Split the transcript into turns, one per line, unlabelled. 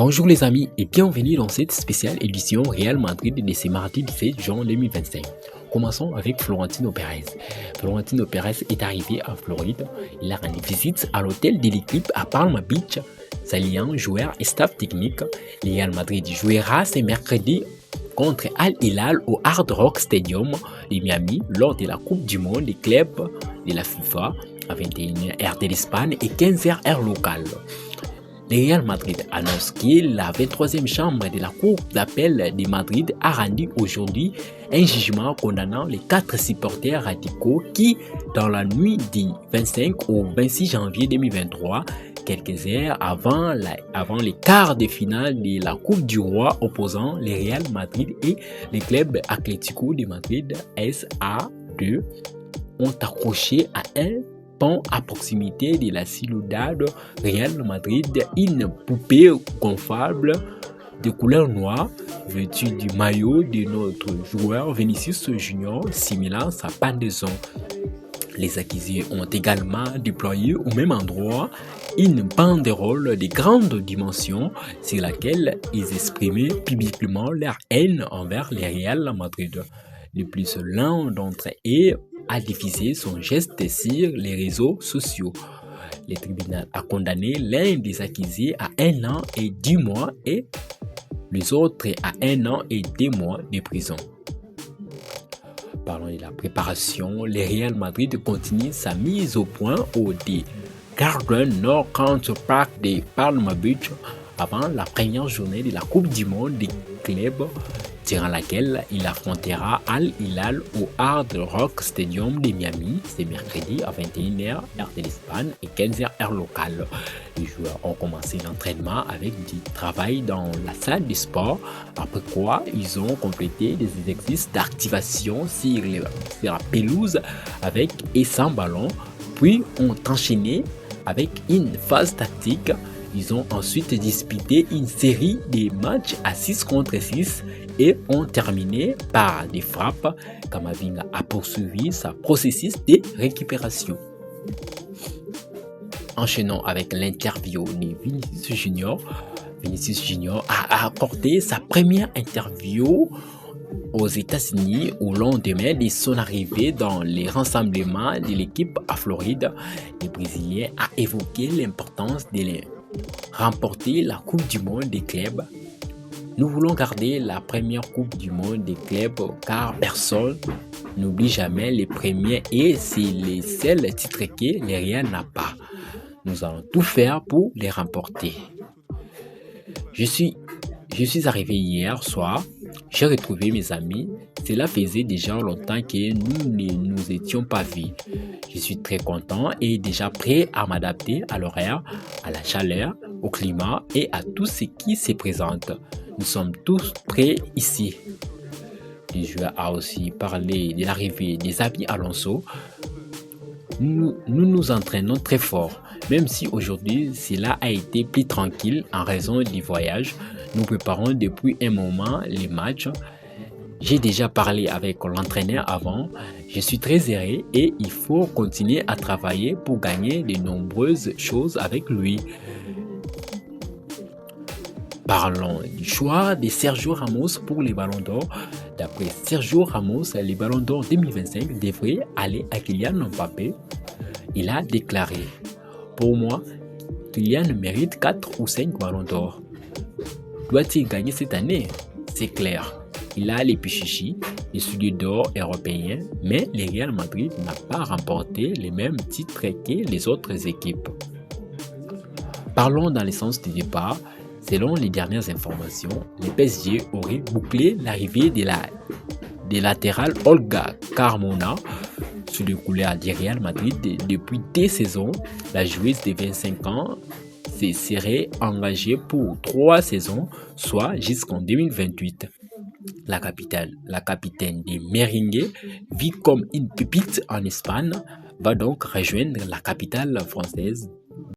Bonjour les amis et bienvenue dans cette spéciale édition Real Madrid de ce mardi 17 juin 2025. Commençons avec Florentino Pérez. Florentino Pérez est arrivé à Floride. Il a rendu visite à l'hôtel de l'équipe à Palm Beach. Saluant joueurs et staff technique, le Real Madrid jouera ce mercredi contre Al Hilal au Hard Rock Stadium de Miami lors de la Coupe du Monde des clubs de la FIFA à 21h heure de l'Espagne et 15h heure locale. Le Real Madrid annonce que la 23e chambre de la Cour d'appel de Madrid a rendu aujourd'hui un jugement condamnant les 4 supporters radicaux qui, dans la nuit du 25 au 26 janvier 2023, quelques heures avant les quarts de finale de la Coupe du Roi opposant le Real Madrid et le club Atlético de Madrid SA2, ont accroché à un à proximité de la Ciudad Real Madrid une poupée gonflable de couleur noire vêtue du maillot de notre joueur Vinicius Junior simulant sa pendaison. Les accusés ont également déployé au même endroit une banderole de grande dimension sur laquelle ils exprimaient publiquement leur haine envers le Real Madrid. De plus, l'un d'entre eux a diffusé son geste sur les réseaux sociaux. Le tribunal a condamné l'un des accusés à 1 an et 10 mois et les autres à 1 an et 2 mois de prison. Parlons de la préparation, le Real Madrid continue sa mise au point au The Garden Nord Country Park de Palm Beach avant la première journée de la Coupe du Monde des clubs, durant laquelle il affrontera Al Hilal au Hard Rock Stadium de Miami ce mercredi à 21h heure de l'Espagne et 15h heure locale. Les joueurs ont commencé l'entraînement avec du travail dans la salle de sport, après quoi ils ont complété des exercices d'activation sur la pelouse avec et sans ballon, puis ont enchaîné avec une phase tactique. Ils ont ensuite disputé une série de matchs à 6 contre 6 et ont terminé par des frappes. Camavinga a poursuivi sa processus de récupération. Enchaînons avec l'interview de Vinicius Junior. Vinicius Junior a accordé sa première interview aux États-Unis au lendemain de son arrivée dans les rassemblements de l'équipe à Floride. Le Brésilien a évoqué l'importance de remporter la Coupe du Monde des clubs. Nous voulons garder la première Coupe du Monde des clubs car personne n'oublie jamais les premiers et c'est les seuls titres que le Real n'a pas. Nous allons tout faire pour les remporter. Je suis arrivé hier soir, j'ai retrouvé mes amis. Cela faisait déjà longtemps que nous ne nous étions pas vus. Je suis très content et déjà prêt à m'adapter à l'horaire, à la chaleur, au climat et à tout ce qui se présente. Nous sommes tous prêts ici. Le joueur a aussi parlé de l'arrivée des Xabi Alonso. Nous nous entraînons très fort, même si aujourd'hui cela a été plus tranquille en raison du voyage. Nous préparons depuis un moment les matchs. J'ai déjà parlé avec l'entraîneur avant. Je suis très heureux et il faut continuer à travailler pour gagner de nombreuses choses avec lui. Parlons du choix de Sergio Ramos pour les Ballons d'Or. D'après Sergio Ramos, les Ballons d'Or 2025 devraient aller à Kylian Mbappé. Il a déclaré: pour moi, Kylian mérite 4 ou 5 Ballons d'Or. Doit-il gagner cette année? C'est clair. Il a les pichichis, les souliers d'or européens, mais le Real Madrid n'a pas remporté les mêmes titres que les autres équipes. Parlons dans le sens du départ. Selon les dernières informations, le PSG aurait bouclé l'arrivée de latéral Olga Carmona sous le couleur du Real Madrid depuis 2 saisons. La joueuse de 25 ans se serait engagée pour 3 saisons, soit jusqu'en 2028. La capitaine des Merengues, vue comme une pépite en Espagne, va donc rejoindre la capitale française